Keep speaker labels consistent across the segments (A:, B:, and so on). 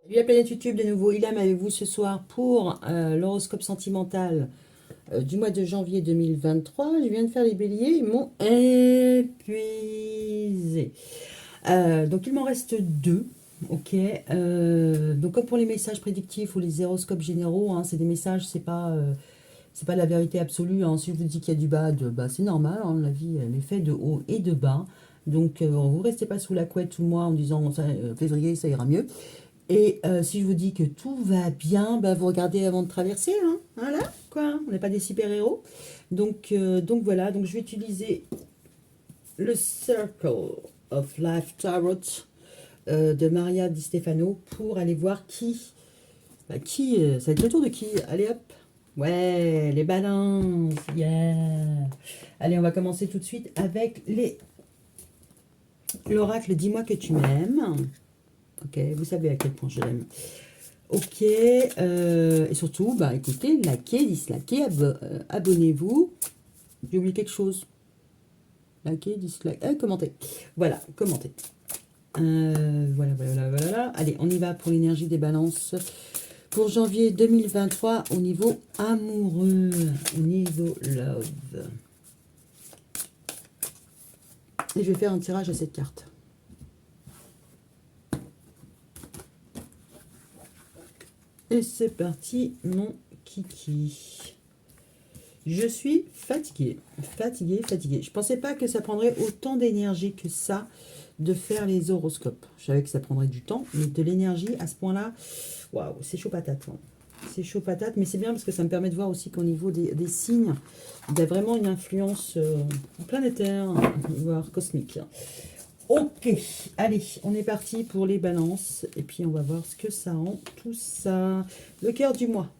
A: Salut la planète YouTube de nouveau, Ilham avec vous ce soir pour l'horoscope sentimental du mois de janvier 2023. Je viens de faire les béliers, ils m'ont épuisé. Donc il m'en reste deux. Ok. Donc comme pour les messages prédictifs ou les horoscopes généraux, hein, c'est des messages, c'est pas la vérité absolue. Hein. Si je vous dis qu'il y a du bas, bah, c'est normal. Hein, la vie, elle est faite de haut et de bas. Donc vous restez pas sous la couette tout le mois en disant février ça ira mieux. Et si je vous dis que tout va bien, bah, vous regardez avant de traverser, hein. Voilà, quoi. On n'est pas des super-héros. Donc voilà, donc je vais utiliser le Circle of Life Tarot de Maria Di Stefano pour aller voir ça va être le tour de qui. Allez hop. Ouais, les balances. Yeah. Allez, on va commencer tout de suite avec l'oracle Dis-moi que tu m'aimes. Ok, vous savez à quel point je l'aime. Ok, et surtout, bah écoutez, likez, dislikez, abonnez-vous. J'ai oublié quelque chose. Likez, dislikez, commentez. Voilà, commentez. Voilà. Allez, on y va pour l'énergie des balances. Pour janvier 2023, au niveau amoureux, au niveau love. Et je vais faire un tirage à cette carte. Et c'est parti, mon kiki. Je suis fatiguée. Je pensais pas que ça prendrait autant d'énergie que ça de faire les horoscopes. Je savais que ça prendrait du temps, mais de l'énergie à ce point-là, waouh, c'est chaud patate. Hein. C'est chaud patate, mais c'est bien parce que ça me permet de voir aussi qu'au niveau des signes, il y a vraiment une influence planétaire, voire cosmique. Ok, allez, on est parti pour les balances. Et puis on va voir ce que ça rend tout ça. Le cœur du mois.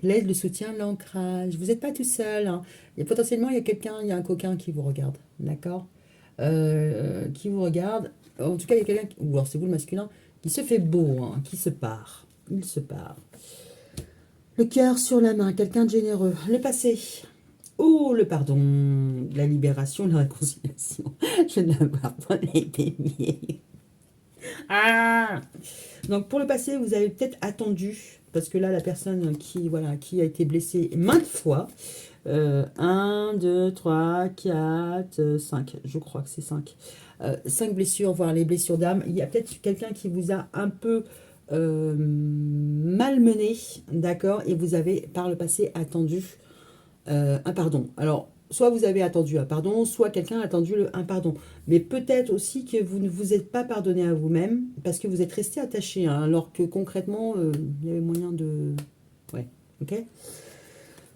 A: L'aide, le soutien, l'ancrage. Vous n'êtes pas tout seul. Hein. Et potentiellement, il y a quelqu'un, il y a un coquin qui vous regarde. D'accord. Qui vous regarde. En tout cas, il y a quelqu'un, ou alors c'est vous le masculin, qui se fait beau, hein, qui se part. Il se part. Le cœur sur la main, quelqu'un de généreux. Le passé. Oh, le pardon, la libération, la réconciliation. Je ne la vois pas les béliers. Ah! Donc pour le passé, vous avez peut-être attendu, parce que là, la personne qui a été blessée maintes fois, 1, 2, 3, 4, 5, je crois que c'est 5. 5 blessures, voire les blessures d'âme. Il y a peut-être quelqu'un qui vous a un peu malmené, d'accord, et vous avez par le passé attendu un pardon. Alors, soit vous avez attendu un pardon, soit quelqu'un a attendu un pardon. Mais peut-être aussi que vous ne vous êtes pas pardonné à vous-même parce que vous êtes resté attaché, hein, alors que concrètement, il y avait moyen de... Ouais, ok.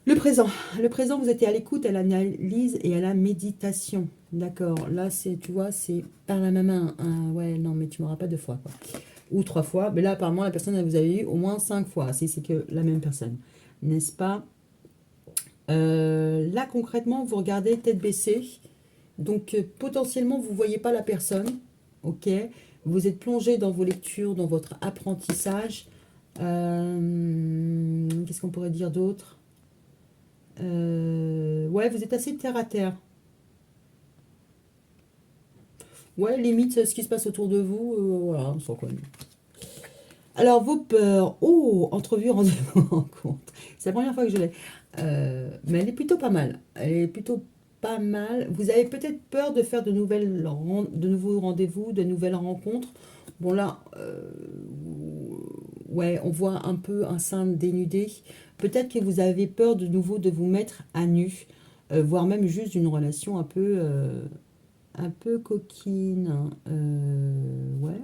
A: Le présent. Le présent, vous étiez à l'écoute, à l'analyse et à la méditation. D'accord. Là, c'est, tu vois, c'est par la main. Ah, ouais, non, mais tu m'auras pas deux fois, quoi. Ou trois fois. Mais là, apparemment, la personne, elle vous avez eu au moins 5 fois. Si c'est que la même personne. N'est-ce pas? Là, concrètement, vous regardez tête baissée. Donc, potentiellement, vous ne voyez pas la personne. OK. Vous êtes plongé dans vos lectures, dans votre apprentissage. Qu'est-ce qu'on pourrait dire d'autre? Ouais, vous êtes assez terre à terre. Ouais, limite, ce qui se passe autour de vous, voilà, on s'en connaît. Alors, vos peurs. Oh, entrevue, rendez-vous, rencontre. C'est la première fois que je l'ai. Mais elle est plutôt pas mal. Elle est plutôt pas mal. Vous avez peut-être peur de faire de nouveaux rendez-vous, de nouvelles rencontres. Bon, là, ouais, on voit un peu un sein dénudé. Peut-être que vous avez peur de nouveau de vous mettre à nu, voire même juste d'une relation un peu coquine. Hein. Ouais.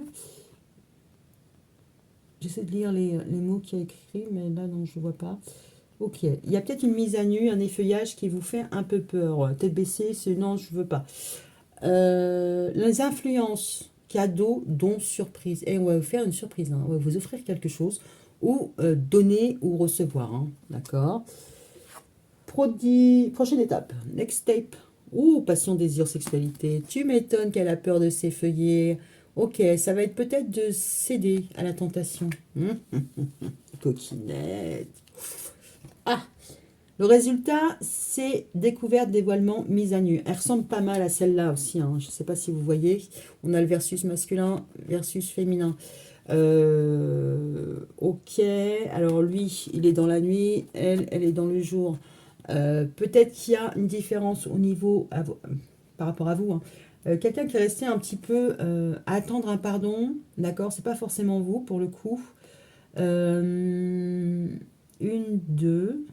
A: J'essaie de lire les mots qu'il y a écrits, mais là, non, je ne vois pas. Ok. Il y a peut-être une mise à nu, un effeuillage qui vous fait un peu peur. Tête baissée, c'est non, je veux pas. Les influences, cadeaux, dons, surprises. Et on va vous faire une surprise. Hein. On va vous offrir quelque chose. Ou donner ou recevoir. Hein. D'accord. Prochaine étape. Next step. Ouh, passion, désir, sexualité. Tu m'étonnes qu'elle a peur de s'effeuiller. Ok, ça va être peut-être de céder à la tentation. Coquinette. Ah, Le résultat, c'est découverte, dévoilement, mise à nu. Elle ressemble pas mal à celle-là aussi, hein. Je ne sais pas si vous voyez. On a le versus masculin, versus féminin. Ok, alors lui, il est dans la nuit, elle est dans le jour. Peut-être qu'il y a une différence au niveau, par rapport à vous, hein. Quelqu'un qui est resté un petit peu à attendre un pardon, d'accord, c'est pas forcément vous pour le coup. Une, deux.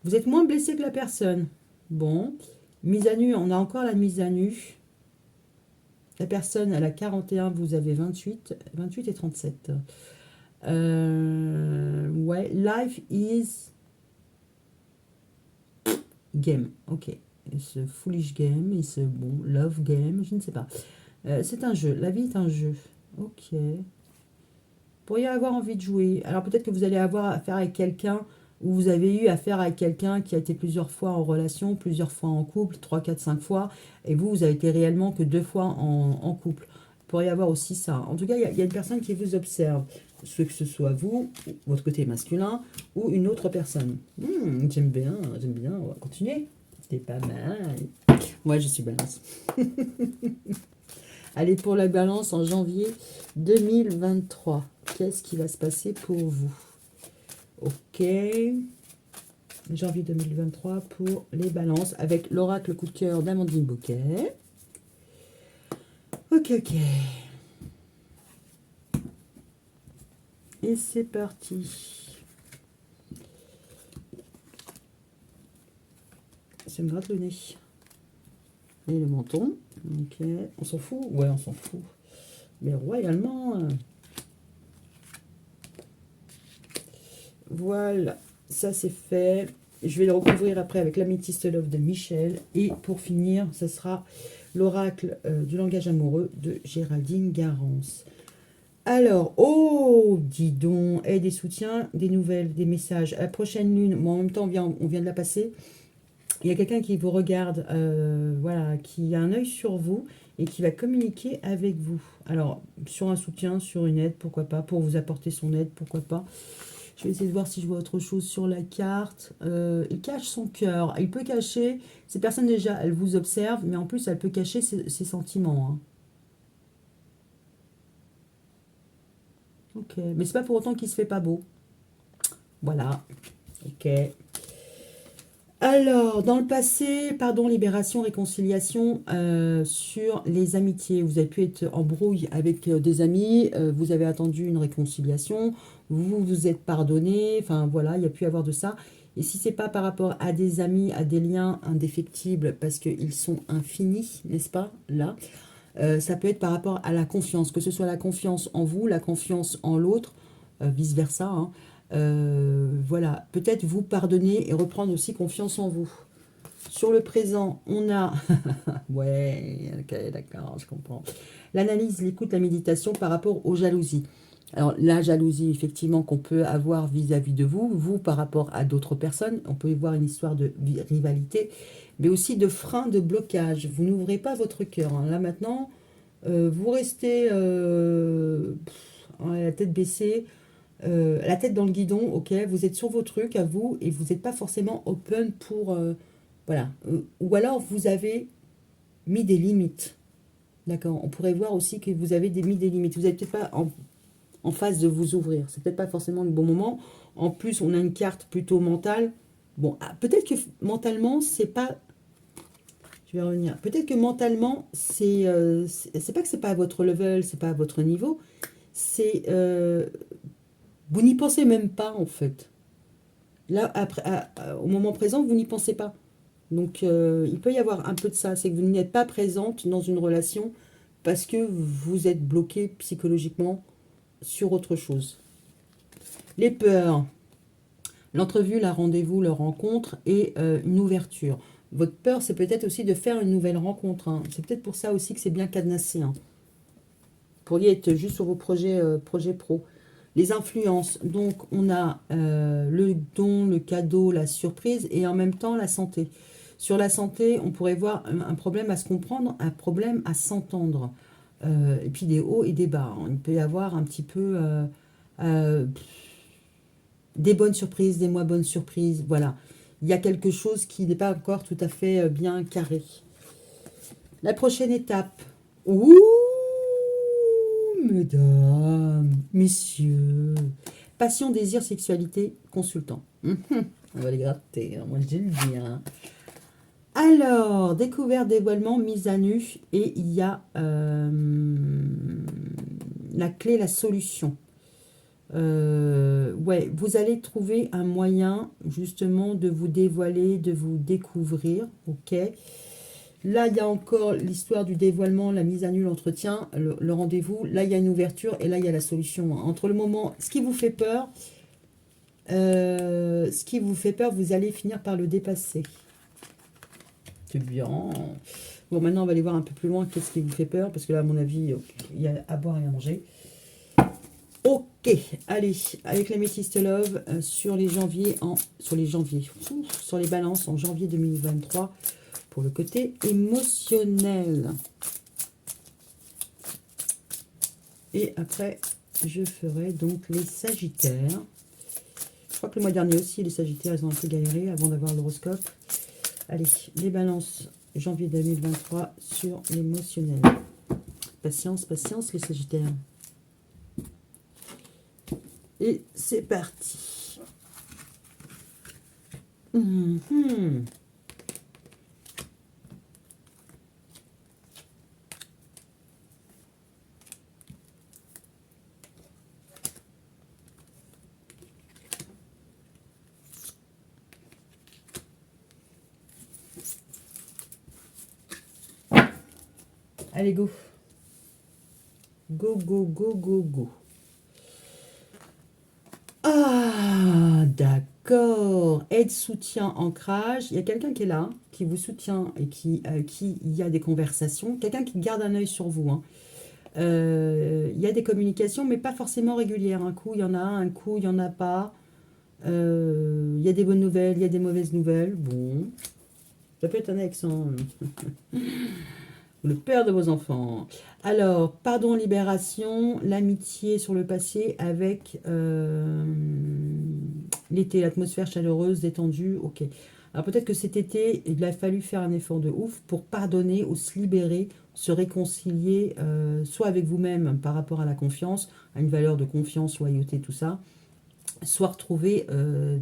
A: Vous êtes moins blessé que la personne. Bon, mise à nu, on a encore la mise à nu. La personne, elle a 41, vous avez 28, 28 et 37. Ouais, life is game. Ok. It's a foolish game, it's a bon, love game, je ne sais pas. C'est un jeu, la vie est un jeu. Ok. Pourriez avoir envie de jouer. Alors peut-être que vous allez avoir affaire avec quelqu'un, ou vous avez eu affaire avec quelqu'un qui a été plusieurs fois en relation, plusieurs fois en couple, 3, 4, 5 fois, et vous, vous avez été réellement que 2 fois en couple. Il pourrait y avoir aussi ça. En tout cas, il y a une personne qui vous observe, ce que ce soit vous, votre côté masculin, ou une autre personne. J'aime bien, on va continuer. C'est pas mal. Moi, je suis balance. Allez, pour la balance en janvier 2023. Qu'est-ce qui va se passer pour vous? Ok. Janvier 2023 pour les balances avec l'oracle coup de cœur d'Amandine Bouquet. Ok, ok. Et c'est parti. Ça me gratte le nez. Et le menton. Ok. On s'en fout? Ouais, on s'en fout. Mais royalement. Voilà. Ça, c'est fait. Je vais le recouvrir après avec l'Améthyste Love de Michel. Et pour finir, ce sera l'oracle du langage amoureux de Géraldine Garance. Alors, oh, dis donc, et des soutiens, des nouvelles, des messages. À la prochaine lune, moi en même temps, on vient de la passer. Il y a quelqu'un qui vous regarde, voilà, qui a un œil sur vous et qui va communiquer avec vous. Alors, sur un soutien, sur une aide, pourquoi pas, pour vous apporter son aide, pourquoi pas. Je vais essayer de voir si je vois autre chose sur la carte. Il cache son cœur. Il peut cacher, ces personnes déjà, elles vous observent, mais en plus, elle peut cacher ses sentiments, hein. Ok, mais c'est pas pour autant qu'il se fait pas beau. Voilà, ok. Alors, dans le passé, pardon, libération, réconciliation sur les amitiés. Vous avez pu être en brouille avec des amis, vous avez attendu une réconciliation, vous vous êtes pardonné, enfin voilà, il y a pu avoir de ça. Et si c'est pas par rapport à des amis, à des liens indéfectibles, parce qu'ils sont infinis, n'est-ce pas, là, ça peut être par rapport à la confiance, que ce soit la confiance en vous, la confiance en l'autre, vice-versa, hein. Voilà, peut-être vous pardonner et reprendre aussi confiance en vous. Sur le présent, on a... ouais, ok, d'accord, je comprends. L'analyse, l'écoute, la méditation par rapport aux jalousies. Alors, la jalousie, effectivement, qu'on peut avoir vis-à-vis de vous, vous par rapport à d'autres personnes, on peut y voir une histoire de rivalité, mais aussi de frein, de blocage. Vous n'ouvrez pas votre cœur, hein. Là, maintenant, vous restez la tête baissée, la tête dans le guidon, ok, vous êtes sur vos trucs à vous et vous n'êtes pas forcément open pour... voilà. Ou alors vous avez mis des limites. D'accord. On pourrait voir aussi que vous avez mis des limites. Vous n'êtes peut-être pas en phase de vous ouvrir. C'est peut-être pas forcément le bon moment. En plus, on a une carte plutôt mentale. Bon, peut-être que mentalement, c'est pas... Je vais revenir. Peut-être que mentalement, c'est pas que c'est pas à votre level, c'est pas à votre niveau. C'est... vous n'y pensez même pas, en fait. Là, après, au moment présent, vous n'y pensez pas. Donc, il peut y avoir un peu de ça. C'est que vous n'êtes pas présente dans une relation parce que vous êtes bloqué psychologiquement sur autre chose. Les peurs. L'entrevue, la rendez-vous, la rencontre et une ouverture. Votre peur, c'est peut-être aussi de faire une nouvelle rencontre, hein. C'est peut-être pour ça aussi que c'est bien cadenassé, hein. Vous pourriez être juste sur vos projets pro. Les influences, donc on a le don, le cadeau, la surprise et en même temps la santé. Sur la santé, on pourrait voir un problème à se comprendre, un problème à s'entendre. Et puis des hauts et des bas, hein. Il peut y avoir un petit peu euh, des bonnes surprises, des moins bonnes surprises, voilà. il y a quelque chose qui n'est pas encore tout à fait bien carré. La prochaine étape. Ouh, mesdames, messieurs. Passion, désir, sexualité, consultant. On va les gratter, hein, moi je le dis. Hein. Alors, découverte, dévoilement, mise à nu. Et il y a la clé, la solution. Ouais, vous allez trouver un moyen justement de vous dévoiler, de vous découvrir. Ok. Là, il y a encore l'histoire du dévoilement, la mise à nu, l'entretien, le rendez-vous. Là, il y a une ouverture et là, il y a la solution. Entre le moment, ce qui vous fait peur, vous allez finir par le dépasser. C'est bien. Bon, maintenant, on va aller voir un peu plus loin qu'est-ce qui vous fait peur, parce que là, à mon avis, il y a à boire et à manger. Ok, allez, avec les Métistes Love sur les balances en janvier 2023 pour le côté émotionnel. Et après, je ferai donc les Sagittaires. Je crois que le mois dernier aussi, les Sagittaires, ils ont un peu galéré avant d'avoir l'horoscope. Allez, les balances janvier 2023 sur l'émotionnel. Patience, patience, les Sagittaires. Et c'est parti. Allez, go. Go, go, go, go, go. Ah, d'accord. Aide, soutien, ancrage. Il y a quelqu'un qui est là, qui vous soutient et qui il y a des conversations. Quelqu'un qui garde un œil sur vous. Hein. Il y a des communications, mais pas forcément régulières. Un coup, il y en a, un coup, il n'y en a pas. Il y a des bonnes nouvelles, il y a des mauvaises nouvelles. Bon, ça peut être un ex. Hein. Le père de vos enfants. Alors, pardon, libération, l'amitié sur le passé avec l'été, l'atmosphère chaleureuse, détendue, ok. Alors peut-être que cet été, il a fallu faire un effort de ouf pour pardonner ou se libérer, se réconcilier, soit avec vous-même par rapport à la confiance, à une valeur de confiance, loyauté, tout ça, soit retrouver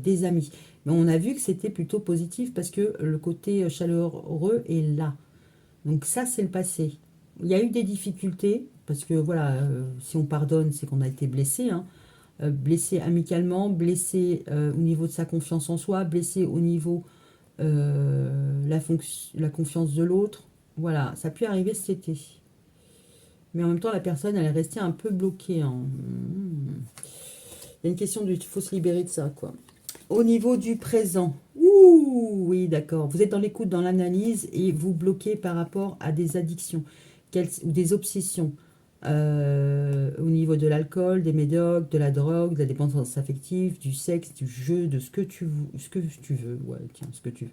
A: des amis. Mais on a vu que c'était plutôt positif parce que le côté chaleureux est là. Donc ça, c'est le passé. Il y a eu des difficultés, parce que voilà, si on pardonne, c'est qu'on a été blessé. Hein. Blessé amicalement, blessé au niveau de sa confiance en soi, blessé au niveau la confiance de l'autre. Voilà, ça a pu arriver cet été. Mais en même temps, la personne, elle est restée un peu bloquée. Hein. Il y a une question de... Il faut se libérer de ça, quoi. Au niveau du présent, ouh, oui, d'accord. Vous êtes dans l'écoute, dans l'analyse et vous bloquez par rapport à des addictions ou des obsessions au niveau de l'alcool, des médocs, de la drogue, de la dépendance affective, du sexe, du jeu, de ce que tu veux. Ouais, tiens, ce que tu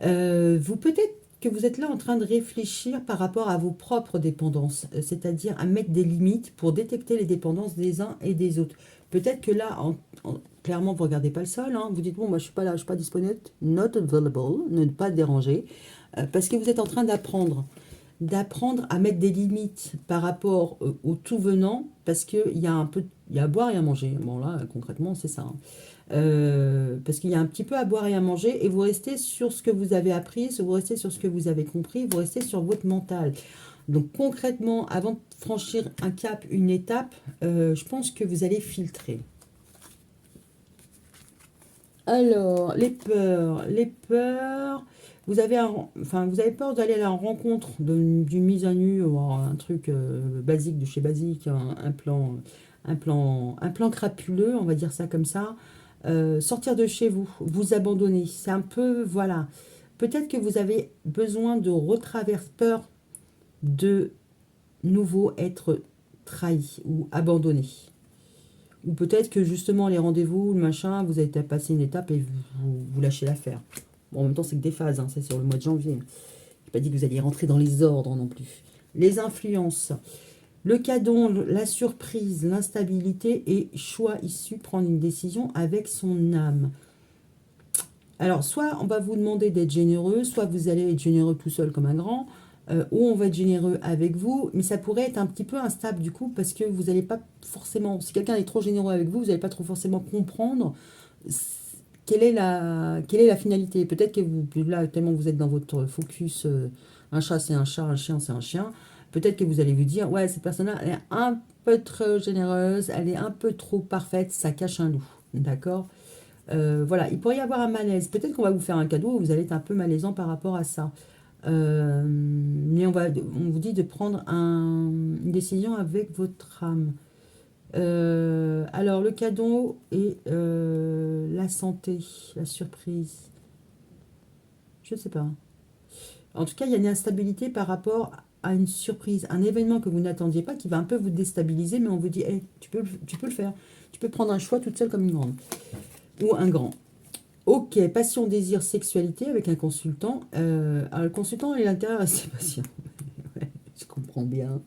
A: veux. Vous peut-être que vous êtes là en train de réfléchir par rapport à vos propres dépendances, c'est-à-dire à mettre des limites pour détecter les dépendances des uns et des autres. Peut-être que là, clairement, vous ne regardez pas le sol, hein, vous dites, bon, moi, je ne suis pas là, je ne suis pas disponible, not available, ne pas déranger, parce que vous êtes en train d'apprendre à mettre des limites par rapport au tout venant, parce qu'il y a il y a à boire et à manger. Bon, là, concrètement, c'est ça. Hein. Parce qu'il y a un petit peu à boire et à manger, et vous restez sur ce que vous avez appris, vous restez sur ce que vous avez compris, vous restez sur votre mental. Donc concrètement, avant de franchir un cap, une étape, je pense que vous allez filtrer. Alors, les peurs, vous avez peur d'aller à la rencontre d'une mise à nu, ou un truc basique de chez basique, un plan crapuleux, on va dire ça comme ça. Sortir de chez vous, vous abandonner, c'est un peu, voilà. Peut-être que vous avez besoin de retraverser, peur de nouveau être trahi ou abandonné. Ou peut-être que justement les rendez-vous, le machin, vous avez passé une étape et vous lâchez l'affaire. Bon, en même temps, c'est que des phases, hein, c'est sur le mois de janvier. Je n'ai pas dit que vous alliez rentrer dans les ordres non plus. Les influences, le cadeau, la surprise, l'instabilité et choix issu, prendre une décision avec son âme. Alors, soit on va vous demander d'être généreux, soit vous allez être généreux tout seul comme un grand, ou on va être généreux avec vous, mais ça pourrait être un petit peu instable du coup, parce que vous n'allez pas forcément, si quelqu'un est trop généreux avec vous, vous n'allez pas trop forcément comprendre quelle est la finalité. Peut-être que vous, là, tellement vous êtes dans votre focus, un chat c'est un chat, un chien c'est un chien, peut-être que vous allez vous dire, ouais, cette personne-là, elle est un peu trop généreuse, elle est un peu trop parfaite, ça cache un loup. D'accord? Voilà, il pourrait y avoir un malaise. Peut-être qu'on va vous faire un cadeau et vous allez être un peu malaisant par rapport à ça. Mais on vous dit de prendre une décision avec votre âme. Alors, le cadeau et la santé, la surprise. Je ne sais pas. En tout cas, il y a une instabilité par rapport à une surprise, un événement que vous n'attendiez pas qui va un peu vous déstabiliser, mais on vous dit, hey, tu peux le faire. Tu peux prendre un choix toute seule comme une grande ou un grand. Ok, passion, désir, sexualité avec un consultant. Alors le consultant, il a intérêt à rester patient. Ouais, je comprends bien.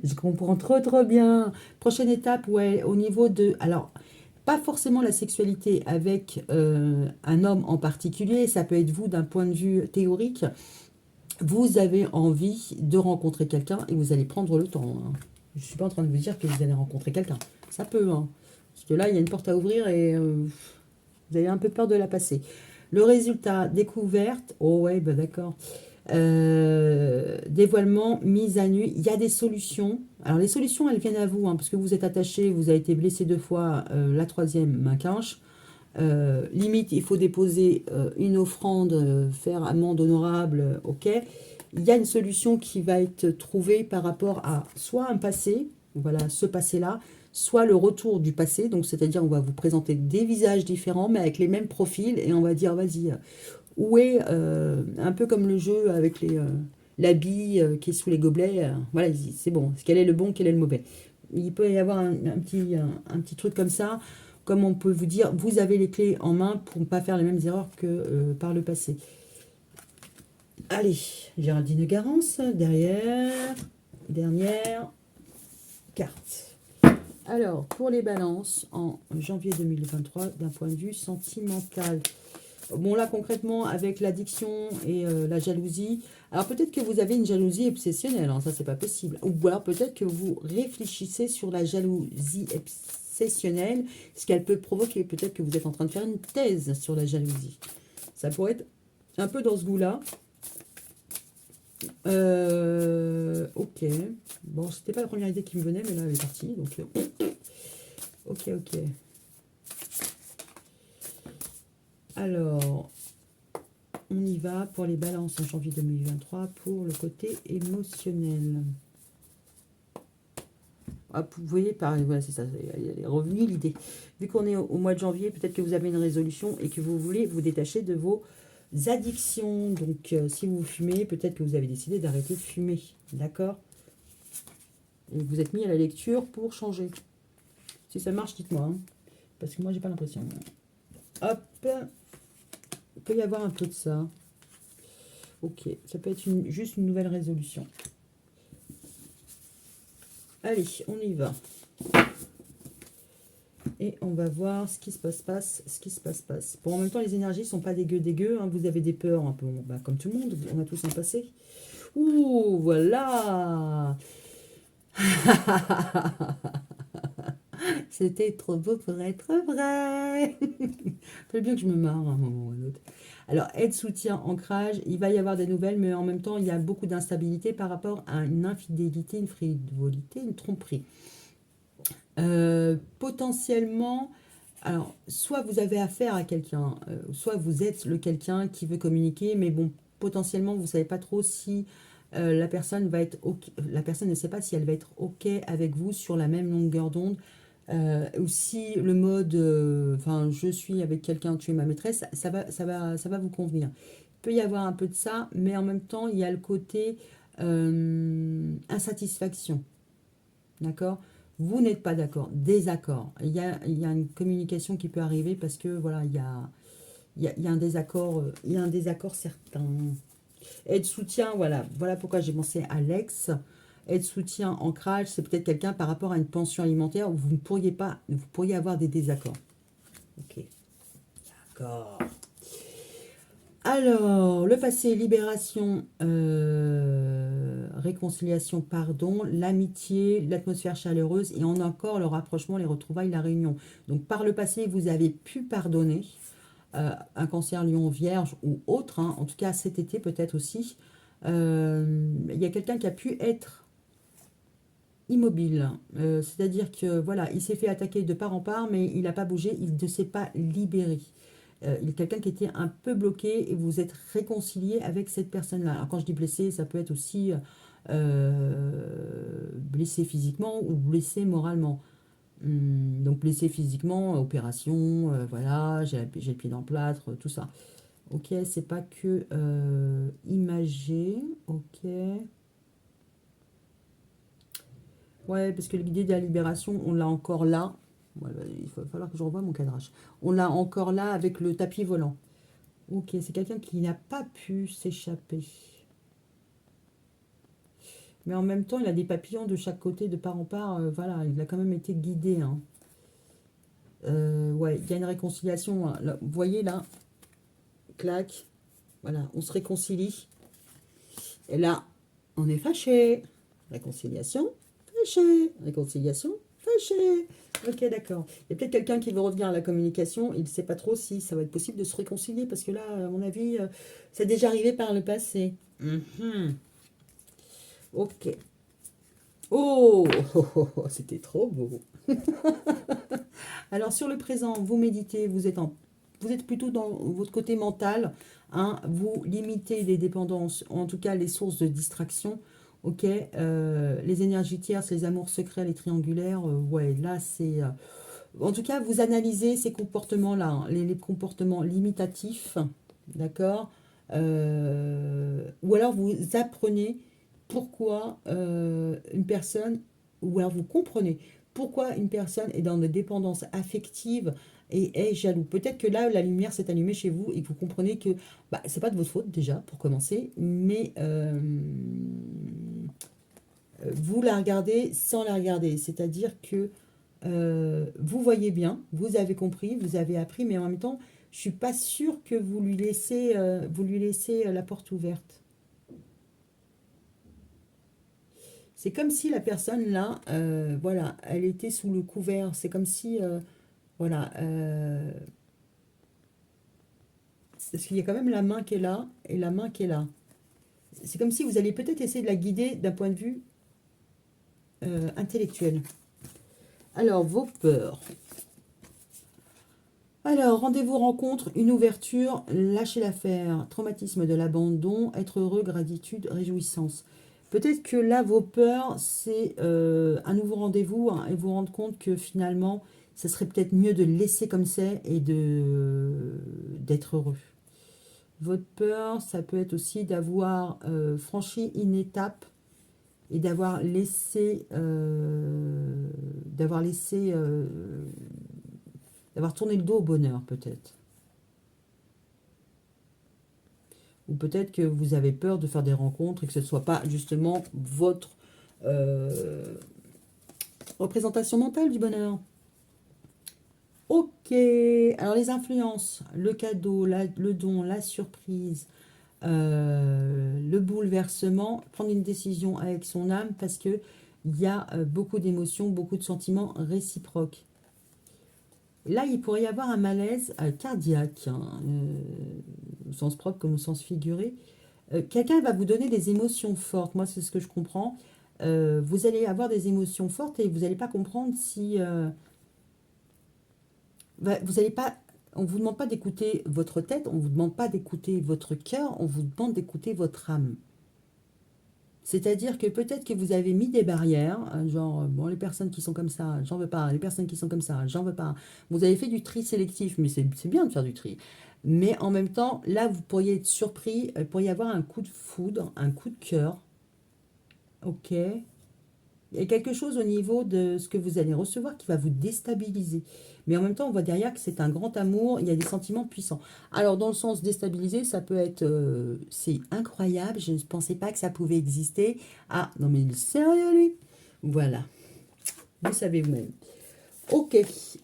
A: Je comprends trop bien. Prochaine étape, ouais, au niveau de... Alors, pas forcément la sexualité avec un homme en particulier, ça peut être vous d'un point de vue théorique. Vous avez envie de rencontrer quelqu'un et vous allez prendre le temps. Hein. Je ne suis pas en train de vous dire que vous allez rencontrer quelqu'un. Ça peut, hein. Parce que là, il y a une porte à ouvrir et vous avez un peu peur de la passer. Le résultat, découverte. Oh ouais, bah d'accord. Dévoilement, mise à nu. Il y a des solutions. Alors les solutions, elles viennent à vous, hein, parce que vous êtes attaché, vous avez été blessé 2 fois, la troisième, main quinche. Limite, il faut déposer une offrande, faire amende honorable, ok. Il y a une solution qui va être trouvée par rapport à soit un passé, voilà, ce passé-là, soit le retour du passé, donc c'est-à-dire on va vous présenter des visages différents, mais avec les mêmes profils, et on va dire, vas-y, où est, un peu comme le jeu avec la bille qui est sous les gobelets, voilà, c'est bon, quel est le bon, quel est le mauvais. Il peut y avoir un petit truc comme ça, comme on peut vous dire, vous avez les clés en main pour ne pas faire les mêmes erreurs que par le passé. Allez, Géraldine Garance, derrière, dernière carte. Alors, pour les balances, en janvier 2023, d'un point de vue sentimental. Bon, là, concrètement, avec l'addiction et la jalousie, alors peut-être que vous avez une jalousie obsessionnelle, hein, ça, c'est pas possible. Ou alors peut-être que vous réfléchissez sur la jalousie obsessionnelle, ce qu'elle peut provoquer. Peut-être que vous êtes en train de faire une thèse sur la jalousie. Ça pourrait être un peu dans ce goût-là. Ok. Bon, c'était pas la première idée qui me venait, mais là, elle est partie. Donc, ok. Alors, on y va pour les balances en janvier 2023 pour le côté émotionnel. Ah, vous voyez, pareil, voilà, c'est ça, elle est revenue l'idée. Vu qu'on est au mois de janvier, peut-être que vous avez une résolution et que vous voulez vous détacher de vos addictions. Donc, si vous fumez, peut-être que vous avez décidé d'arrêter de fumer. D'accord? Et vous êtes mis à la lecture pour changer. Si ça marche, dites-moi. Hein, parce que moi, j'ai pas l'impression. Hop. Il peut y avoir un peu de ça. Ok, ça peut être juste une nouvelle résolution. Allez, on y va. Et on va voir ce qui se passe. Bon, en même temps, les énergies sont pas dégueu. Hein. Vous avez des peurs un peu, bah, comme tout le monde. On a tous un passé. Ouh, voilà. C'était trop beau pour être vrai. Fait bien que je me marre à un moment ou à un autre. Alors, aide, soutien, ancrage, il va y avoir des nouvelles, mais en même temps, il y a beaucoup d'instabilité par rapport à une infidélité, une frivolité, une tromperie. Potentiellement, alors, soit vous avez affaire à quelqu'un, soit vous êtes le quelqu'un qui veut communiquer, mais bon, potentiellement, vous ne savez pas trop si la personne va être OK, la personne ne sait pas si elle va être OK avec vous sur la même longueur d'onde, ou si le mode, enfin, je suis avec quelqu'un, tu es ma maîtresse, ça va vous convenir. Il peut y avoir un peu de ça, mais en même temps, il y a le côté insatisfaction. D'accord? Vous n'êtes pas d'accord, désaccord. Il y a une communication qui peut arriver parce que voilà, il y a un désaccord, il y a un désaccord certain. Aide soutien, voilà pourquoi j'ai pensé à Alex. Aide soutien, ancrage, c'est peut-être quelqu'un par rapport à une pension alimentaire où vous pourriez avoir des désaccords. Ok, d'accord. Alors, le passé, libération, réconciliation, pardon, l'amitié, l'atmosphère chaleureuse et on a encore le rapprochement, les retrouvailles, la réunion. Donc, par le passé, vous avez pu pardonner un cancer, lion, vierge ou autre, hein, en tout cas cet été peut-être aussi. Il y a quelqu'un qui a pu être immobile, c'est-à-dire que voilà, il s'est fait attaquer de part en part, mais il n'a pas bougé, il ne s'est pas libéré. Il y a quelqu'un qui était un peu bloqué et vous êtes réconcilié avec cette personne-là. Alors quand je dis blessé, ça peut être aussi blessé physiquement ou blessé moralement. Donc blessé physiquement, opération, voilà, j'ai le pied dans le plâtre, tout ça. Ok, c'est pas que imagé, ok. Ouais, parce que l'idée de la libération, on l'a encore là. Ouais, bah, il va falloir que je revoie mon cadrage. On l'a encore là avec le tapis volant. Ok, c'est quelqu'un qui n'a pas pu s'échapper. Mais en même temps, il a des papillons de chaque côté, de part en part. Voilà, il a quand même été guidé, hein. Ouais, il y a une réconciliation, hein. Là, vous voyez là, clac. Voilà, on se réconcilie. Et là, on est fâché. Réconciliation, fâché. Réconciliation, fâché. Ok, d'accord. Il y a peut-être quelqu'un qui veut revenir à la communication. Il ne sait pas trop si ça va être possible de se réconcilier parce que là, à mon avis, c'est déjà arrivé par le passé. Mhm. Ok. Oh, oh, oh, oh, c'était trop beau. Alors sur le présent, vous méditez, vous êtes plutôt dans votre côté mental, hein, vous limitez les dépendances, en tout cas les sources de distraction. Ok, les énergies tierces, les amours secrets, les triangulaires, ouais, là c'est. En tout cas, vous analysez ces comportements-là, hein, les comportements limitatifs, d'accord. Ou alors vous apprenez pourquoi une personne, ou alors vous comprenez pourquoi une personne est dans des dépendances affectives et est jaloux. Peut-être que là, la lumière s'est allumée chez vous et que vous comprenez que bah, c'est pas de votre faute déjà, pour commencer, mais vous la regardez sans la regarder. C'est-à-dire que vous voyez bien, vous avez compris, vous avez appris, mais en même temps, je suis pas sûre que vous lui laissez la porte ouverte. C'est comme si la personne là, voilà, elle était sous le couvert. C'est comme si, voilà, parce qu'il y a quand même la main qui est là et la main qui est là. C'est comme si vous allez peut-être essayer de la guider d'un point de vue intellectuel. Alors, vos peurs. Alors, rendez-vous, rencontre, une ouverture, lâcher l'affaire, traumatisme de l'abandon, être heureux, gratitude, réjouissance. Peut-être que là, vos peurs, c'est un nouveau rendez-vous, hein, et vous rendre compte que finalement, ça serait peut-être mieux de le laisser comme c'est et d'être heureux. Votre peur, ça peut être aussi d'avoir franchi une étape et d'avoir tourné le dos au bonheur, peut-être. Ou peut-être que vous avez peur de faire des rencontres et que ce ne soit pas justement votre euh, représentation mentale du bonheur. Ok, alors les influences, le cadeau, le don, la surprise, le bouleversement, prendre une décision avec son âme parce que il y a beaucoup d'émotions, beaucoup de sentiments réciproques. Là, il pourrait y avoir un malaise cardiaque, hein, au sens propre comme au sens figuré. Quelqu'un va vous donner des émotions fortes. Moi, c'est ce que je comprends. Vous allez avoir des émotions fortes et vous n'allez pas comprendre si... vous allez pas... On ne vous demande pas d'écouter votre tête, on ne vous demande pas d'écouter votre cœur, on vous demande d'écouter votre âme. C'est-à-dire que peut-être que vous avez mis des barrières, genre, bon, les personnes qui sont comme ça, j'en veux pas, les personnes qui sont comme ça, j'en veux pas. Vous avez fait du tri sélectif, mais c'est bien de faire du tri. Mais en même temps, là, vous pourriez être surpris, pourriez avoir un coup de foudre, un coup de cœur, ok. Il y a quelque chose au niveau de ce que vous allez recevoir qui va vous déstabiliser. Mais en même temps, on voit derrière que c'est un grand amour, il y a des sentiments puissants. Alors, dans le sens déstabiliser, ça peut être, c'est incroyable, je ne pensais pas que ça pouvait exister. Ah, non mais il est sérieux lui. Voilà, vous savez vous-même. Ok,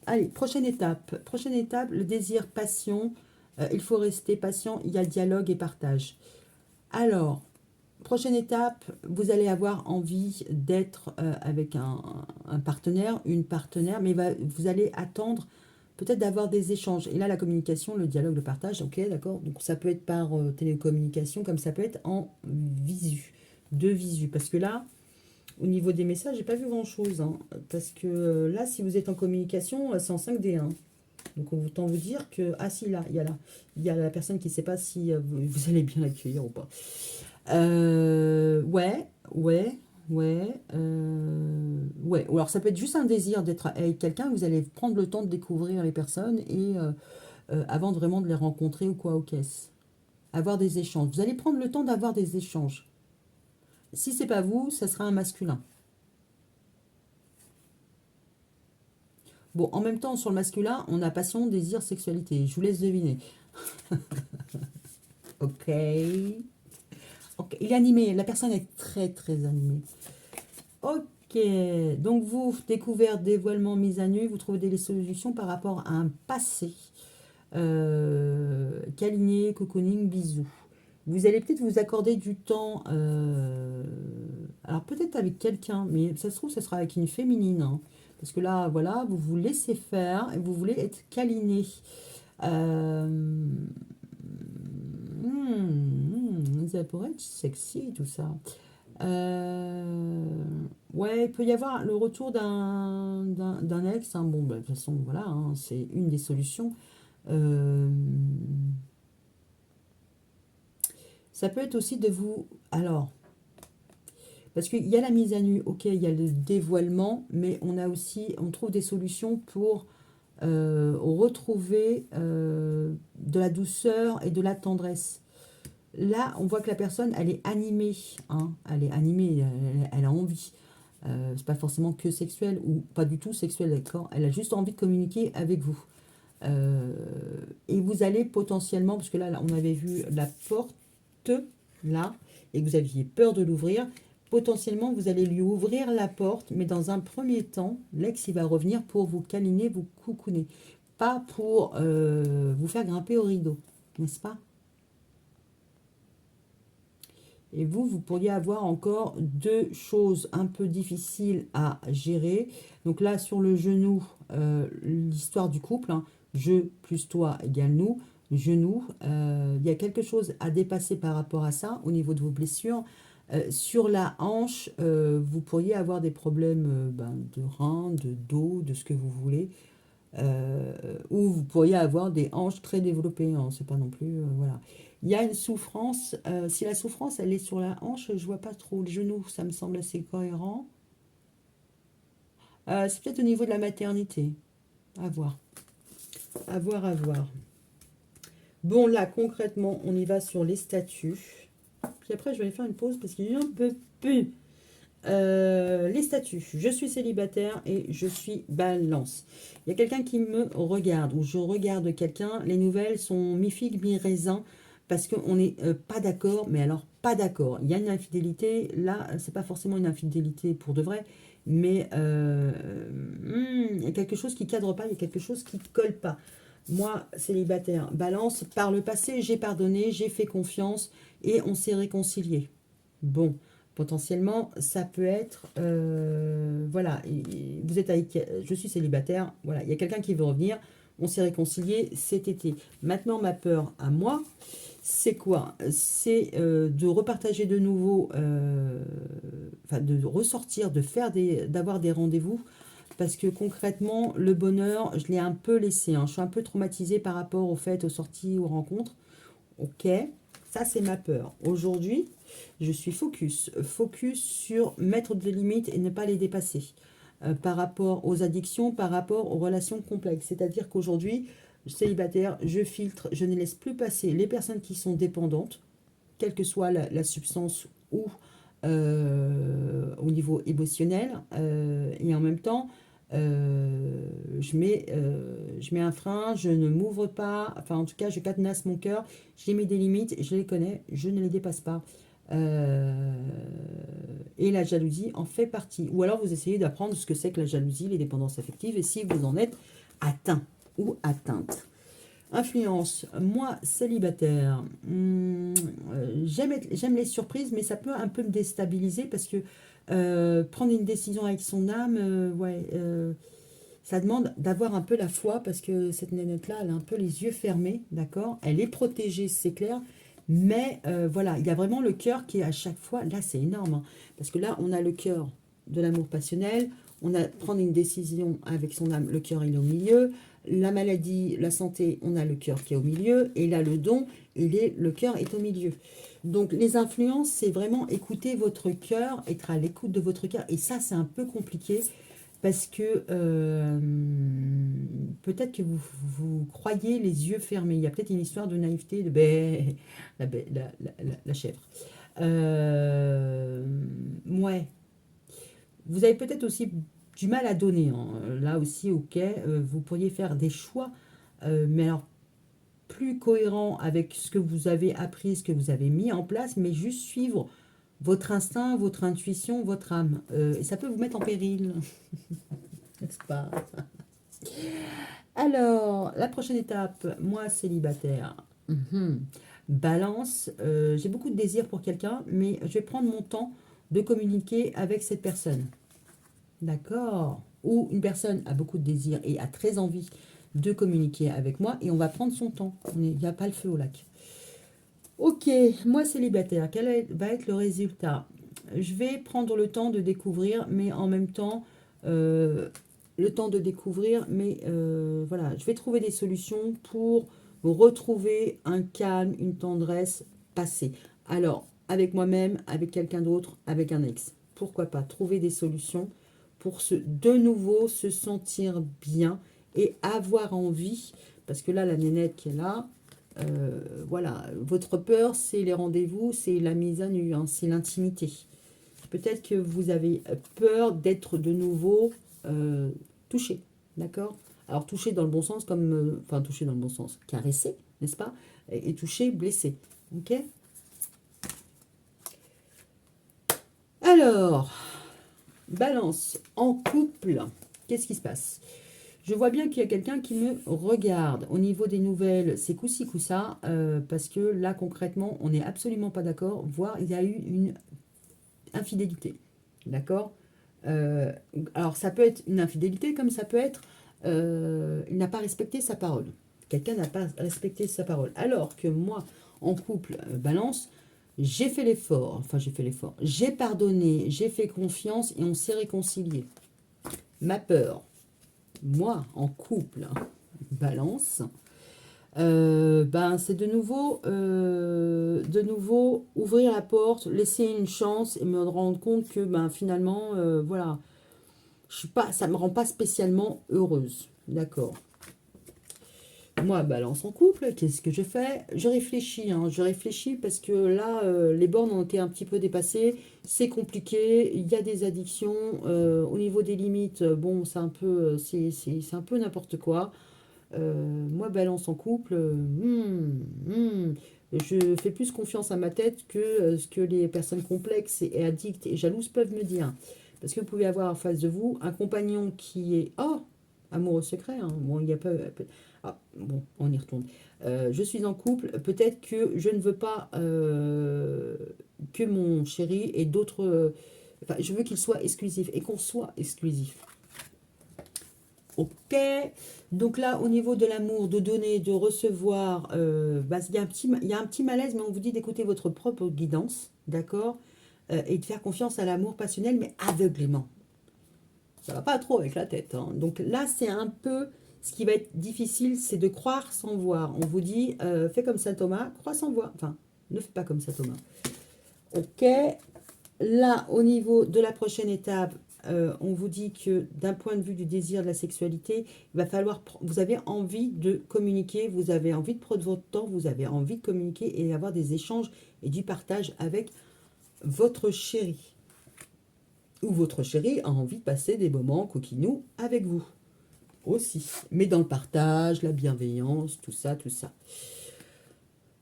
A: allez, prochaine étape. Prochaine étape, le désir, passion, Il faut rester patient, il y a dialogue et partage. Alors, prochaine étape, vous allez avoir envie d'être avec un partenaire, une partenaire, mais vous allez attendre peut-être d'avoir des échanges. Et là, la communication, le dialogue, le partage, ok, d'accord. Donc ça peut être par télécommunication, comme ça peut être en visu, de visu. Parce que là, au niveau des messages, j'ai pas vu grand-chose. Hein, parce que là, si vous êtes en communication, c'est en 5D. Hein. Donc autant vous dire que, ah si, là, il y a la personne qui ne sait pas si vous allez bien l'accueillir ou pas. Ouais, ouais, ouais, ouais. Ou alors ça peut être juste un désir d'être avec quelqu'un, vous allez prendre le temps de découvrir les personnes et avant vraiment de les rencontrer ou quoi aux caisses. Avoir des échanges. Vous allez prendre le temps d'avoir des échanges. Si c'est pas vous, ça sera un masculin. Bon, en même temps, sur le masculin, on a passion, désir, sexualité. Je vous laisse deviner. Ok. Ok. Il est animé. La personne est très, très animée. Ok. Donc, vous, découverte, dévoilement, mise à nu, vous trouvez des solutions par rapport à un passé. Câliner, cocooning, bisous. Vous allez peut-être vous accorder du temps. Alors, peut-être avec quelqu'un, mais ça se trouve, ce sera avec une féminine. Hein. Parce que là, voilà, vous vous laissez faire et vous voulez être câliné. Euh, ça pourrait être sexy tout ça. Euh, ouais, il peut y avoir le retour d'un ex. Hein. Bon, bah, de toute façon, voilà, hein, c'est une des solutions. Euh, ça peut être aussi de vous... Alors, parce qu'il y a la mise à nu, ok, il y a le dévoilement, mais on a aussi, on trouve des solutions pour retrouver de la douceur et de la tendresse. Là, on voit que la personne, elle est animée. Hein, elle est animée, elle a envie. C'est pas forcément que sexuel ou pas du tout sexuel, d'accord. Elle a juste envie de communiquer avec vous. Euh, et vous allez potentiellement, parce que là, on avait vu la porte, là, et que vous aviez peur de l'ouvrir, potentiellement, vous allez lui ouvrir la porte, mais dans un premier temps, l'ex, il va revenir pour vous câliner, vous coucouner. Pas pour vous faire grimper au rideau, n'est-ce pas? Et vous, vous pourriez avoir encore deux choses un peu difficiles à gérer. Donc là, sur le genou, l'histoire du couple, hein, je plus toi égale nous, genou, il y a quelque chose à dépasser par rapport à ça au niveau de vos blessures. Sur la hanche, vous pourriez avoir des problèmes de reins, de dos, de ce que vous voulez. Ou vous pourriez avoir des hanches très développées. Hein, c'est pas non plus. Voilà. Il y a une souffrance. Si la souffrance, elle est sur la hanche, je vois pas trop. Le genou, ça me semble assez cohérent. C'est peut-être au niveau de la maternité. À voir. À voir, à voir. Bon, là, concrètement, on y va sur les statuts. Puis après, je vais aller faire une pause parce qu'il y a un peu plus. Les statuts. Je suis célibataire et je suis balance. Il y a quelqu'un qui me regarde ou je regarde quelqu'un. Les nouvelles sont mi-figue, mi-raisin parce qu'on n'est pas d'accord. Mais alors, pas d'accord. Il y a une infidélité. Là, c'est pas forcément une infidélité pour de vrai. Mais il y a quelque chose qui cadre pas. Il y a quelque chose qui colle pas. Moi, célibataire, balance. Par le passé, j'ai pardonné, j'ai fait confiance et on s'est réconcilié. Bon. Potentiellement, ça peut être, voilà, vous êtes avec, je suis célibataire, voilà, il y a quelqu'un qui veut revenir, on s'est réconcilié cet été. Maintenant, ma peur à moi, c'est quoi? C'est de repartager de nouveau, enfin de ressortir, d'avoir des rendez-vous, parce que concrètement, le bonheur, je l'ai un peu laissé, hein. Je suis un peu traumatisée par rapport au fait, aux sorties, aux rencontres. Ok, ça c'est ma peur. Aujourd'hui, je suis focus sur mettre des limites et ne pas les dépasser. Par rapport aux addictions, par rapport aux relations complexes. C'est-à-dire qu'aujourd'hui, célibataire, je filtre, je ne laisse plus passer les personnes qui sont dépendantes, quelle que soit la substance ou au niveau émotionnel. Et en même temps, je mets un frein, je ne m'ouvre pas, enfin en tout cas je cadenasse mon cœur, j'ai mis des limites, je les connais, je ne les dépasse pas. Euh, et la jalousie en fait partie. Ou alors vous essayez d'apprendre ce que c'est que la jalousie, les dépendances affectives, et si vous en êtes atteint ou atteinte. Influence, moi célibataire, j'aime les surprises, mais ça peut un peu me déstabiliser parce que prendre une décision avec son âme, ouais, ça demande d'avoir un peu la foi parce que cette nénette-là, elle a un peu les yeux fermés, d'accord? Elle est protégée, c'est clair, mais voilà, il y a vraiment le cœur qui est à chaque fois, là c'est énorme, hein, parce que là on a le cœur de l'amour passionnel, on a prendre une décision avec son âme, le cœur il est au milieu, la maladie, la santé, on a le cœur qui est au milieu, et là le don, le cœur est au milieu. Donc les influences, c'est vraiment écouter votre cœur, être à l'écoute de votre cœur, et ça c'est un peu compliqué parce que peut-être que vous croyez les yeux fermés. Il y a peut-être une histoire de naïveté, de la chèvre. Ouais. Vous avez peut-être aussi du mal à donner, hein. Là aussi, ok, vous pourriez faire des choix, mais alors plus cohérents avec ce que vous avez appris, ce que vous avez mis en place, mais juste suivre votre instinct, votre intuition, votre âme. Et ça peut vous mettre en péril, n'est-ce pas? Alors, la prochaine étape, moi célibataire. Mhm. Balance, j'ai beaucoup de désir pour quelqu'un, mais je vais prendre mon temps de communiquer avec cette personne. D'accord? Ou une personne a beaucoup de désir et a très envie de communiquer avec moi et on va prendre son temps. Il n'y a pas le feu au lac. Ok, moi célibataire, va être le résultat? Je vais prendre le temps de découvrir, mais en même temps, le temps de découvrir, mais voilà, je vais trouver des solutions pour retrouver un calme, une tendresse passée. Alors, avec moi-même, avec quelqu'un d'autre, avec un ex. Pourquoi pas trouver des solutions pour de nouveau se sentir bien et avoir envie, parce que là, la nénette qui est là, voilà, votre peur, c'est les rendez-vous, c'est la mise à nu, hein, c'est l'intimité. Peut-être que vous avez peur d'être de nouveau touché, d'accord? Alors touché dans le bon sens, comme, enfin touché dans le bon sens, caressé, n'est-ce pas? Et touché, blessé, ok? Alors, balance, en couple, qu'est-ce qui se passe? Je vois bien qu'il y a quelqu'un qui me regarde. Au niveau des nouvelles, c'est coup-ci, coup-ça, parce que là, concrètement, on n'est absolument pas d'accord, voire il y a eu une infidélité. D'accord? Alors, ça peut être une infidélité, comme ça peut être, il n'a pas respecté sa parole. Quelqu'un n'a pas respecté sa parole. Alors que moi, en couple, balance, j'ai fait l'effort, enfin j'ai fait l'effort, j'ai pardonné, j'ai fait confiance et on s'est réconcilié. Ma peur, moi, en couple, balance, ben, c'est de nouveau ouvrir la porte, laisser une chance et me rendre compte que ben, finalement, voilà, je suis pas, ça me rend pas spécialement heureuse. D'accord. Moi, balance en couple, qu'est-ce que je fais? Je réfléchis, hein, je réfléchis parce que là, les bornes ont été un petit peu dépassées, c'est compliqué, il y a des addictions, au niveau des limites, bon, c'est un peu, c'est un peu n'importe quoi. Moi, balance en couple, je fais plus confiance à ma tête que ce que les personnes complexes et addictes et jalouses peuvent me dire. Parce que vous pouvez avoir en face de vous un compagnon qui est, oh, amoureux secret, hein. Bon, il y a pas, ah, bon, on y retourne. Je suis en couple, peut-être que je ne veux pas que mon chéri et d'autres, enfin, je veux qu'il soit exclusif et qu'on soit exclusif. Ok, donc là, au niveau de l'amour, de donner, de recevoir, bah, il y a un petit malaise, mais on vous dit d'écouter votre propre guidance, d'accord? Et de faire confiance à l'amour passionnel, mais aveuglément. Ça va pas trop avec la tête, hein. Donc là, c'est un peu, ce qui va être difficile, c'est de croire sans voir. On vous dit, fais comme ça Thomas, crois sans voir. Enfin, ne fais pas comme ça Thomas. Ok, là, au niveau de la prochaine étape, on vous dit que d'un point de vue du désir de la sexualité, il va falloir, vous avez envie de communiquer, vous avez envie de prendre votre temps, vous avez envie de communiquer et d'avoir des échanges et du partage avec votre chéri. Ou votre chéri a envie de passer des moments coquinous avec vous aussi. Mais dans le partage, la bienveillance, tout ça, tout ça.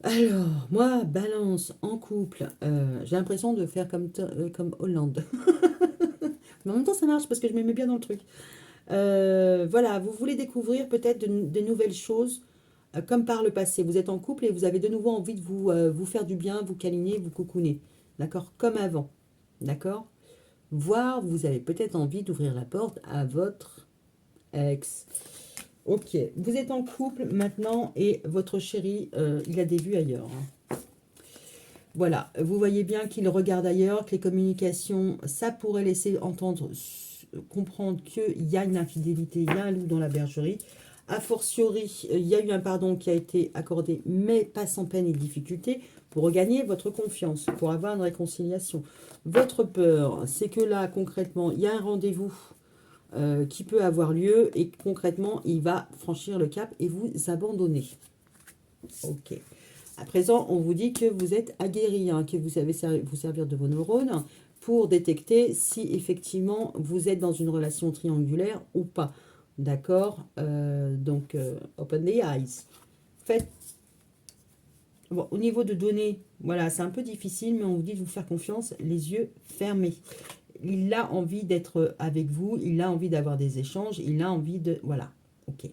A: Alors, moi, balance en couple, j'ai l'impression de faire comme Hollande. Mais en même temps, ça marche parce que je m'aimais bien dans le truc. Voilà, vous voulez découvrir peut-être de nouvelles choses. comme par le passé. Vous êtes en couple et vous avez de nouveau envie de vous faire du bien, vous câliner, vous cocooner. D'accord? Comme avant. D'accord? Voire vous avez peut-être envie d'ouvrir la porte à votre ex. Ok, vous êtes en couple maintenant et votre chéri, il a des vues ailleurs. Hein. Voilà, vous voyez bien qu'il regarde ailleurs, que les communications, ça pourrait laisser entendre, comprendre qu'il y a une infidélité, il y a un loup dans la bergerie. A fortiori, il y a eu un pardon qui a été accordé, mais pas sans peine et difficulté, pour regagner votre confiance, pour avoir une réconciliation. Votre peur, c'est que là, concrètement, il y a un rendez-vous qui peut avoir lieu et concrètement, il va franchir le cap et vous abandonner. Ok. À présent, on vous dit que vous êtes aguerri, hein, que vous savez vous servir de vos neurones pour détecter si effectivement vous êtes dans une relation triangulaire ou pas. D'accord. Donc, open the eyes. Faites. Bon, au niveau de données, voilà, c'est un peu difficile, mais on vous dit de vous faire confiance, les yeux fermés. Il a envie d'être avec vous, il a envie d'avoir des échanges, il a envie de... Voilà, ok.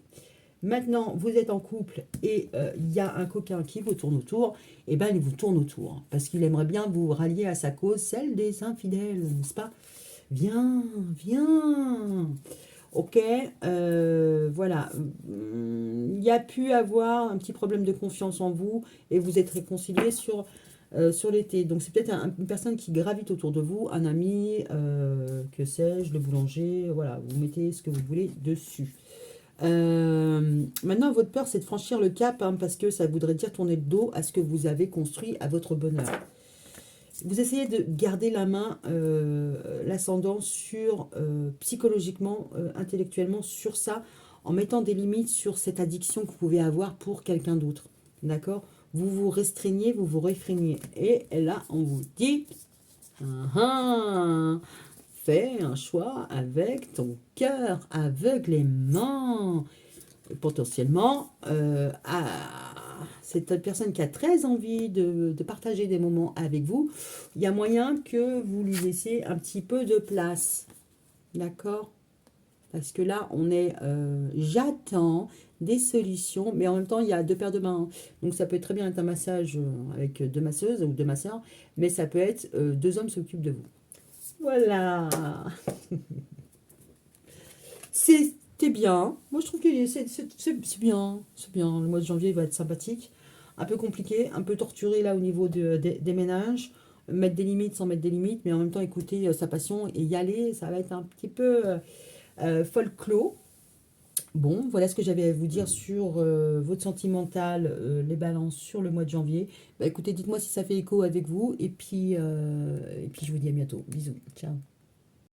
A: Maintenant, vous êtes en couple et il y a un coquin qui vous tourne autour, et ben il vous tourne autour, hein, parce qu'il aimerait bien vous rallier à sa cause, celle des infidèles, n'est-ce pas? Viens, viens. Ok, voilà. Il y a pu avoir un petit problème de confiance en vous et vous êtes réconciliés sur l'été. Donc c'est peut-être une personne qui gravite autour de vous, un ami, que sais-je, le boulanger, voilà, vous mettez ce que vous voulez dessus. Maintenant, votre peur, c'est de franchir le cap, hein, parce que ça voudrait dire tourner le dos à ce que vous avez construit, à votre bonheur. Vous essayez de garder la main, l'ascendant sur, psychologiquement, intellectuellement, sur ça, en mettant des limites sur cette addiction que vous pouvez avoir pour quelqu'un d'autre. D'accord? Vous vous restreignez, vous vous réfrénez. Et là, on vous dit, fais un choix avec ton cœur aveuglément. Et potentiellement, c'est une personne qui a très envie de partager des moments avec vous. Il y a moyen que vous lui laissiez un petit peu de place. D'accord? Parce que là, on est, j'attends des solutions, mais en même temps, il y a deux paires de mains. Donc, ça peut très bien être un massage avec deux masseuses ou deux masseurs, mais ça peut être deux hommes s'occupent de vous. Voilà. C'était bien. Moi, je trouve que c'est bien. C'est bien. Le mois de janvier va être sympathique. Un peu compliqué, un peu torturé là au niveau des ménages. Mettre des limites sans mettre des limites, mais en même temps écouter sa passion et y aller, ça va être un petit peu folklore. Bon, voilà ce que j'avais à vous dire sur votre sentimental, les balances sur le mois de janvier. Bah, écoutez, dites-moi si ça fait écho avec vous. Et puis je vous dis à bientôt. Bisous. Ciao.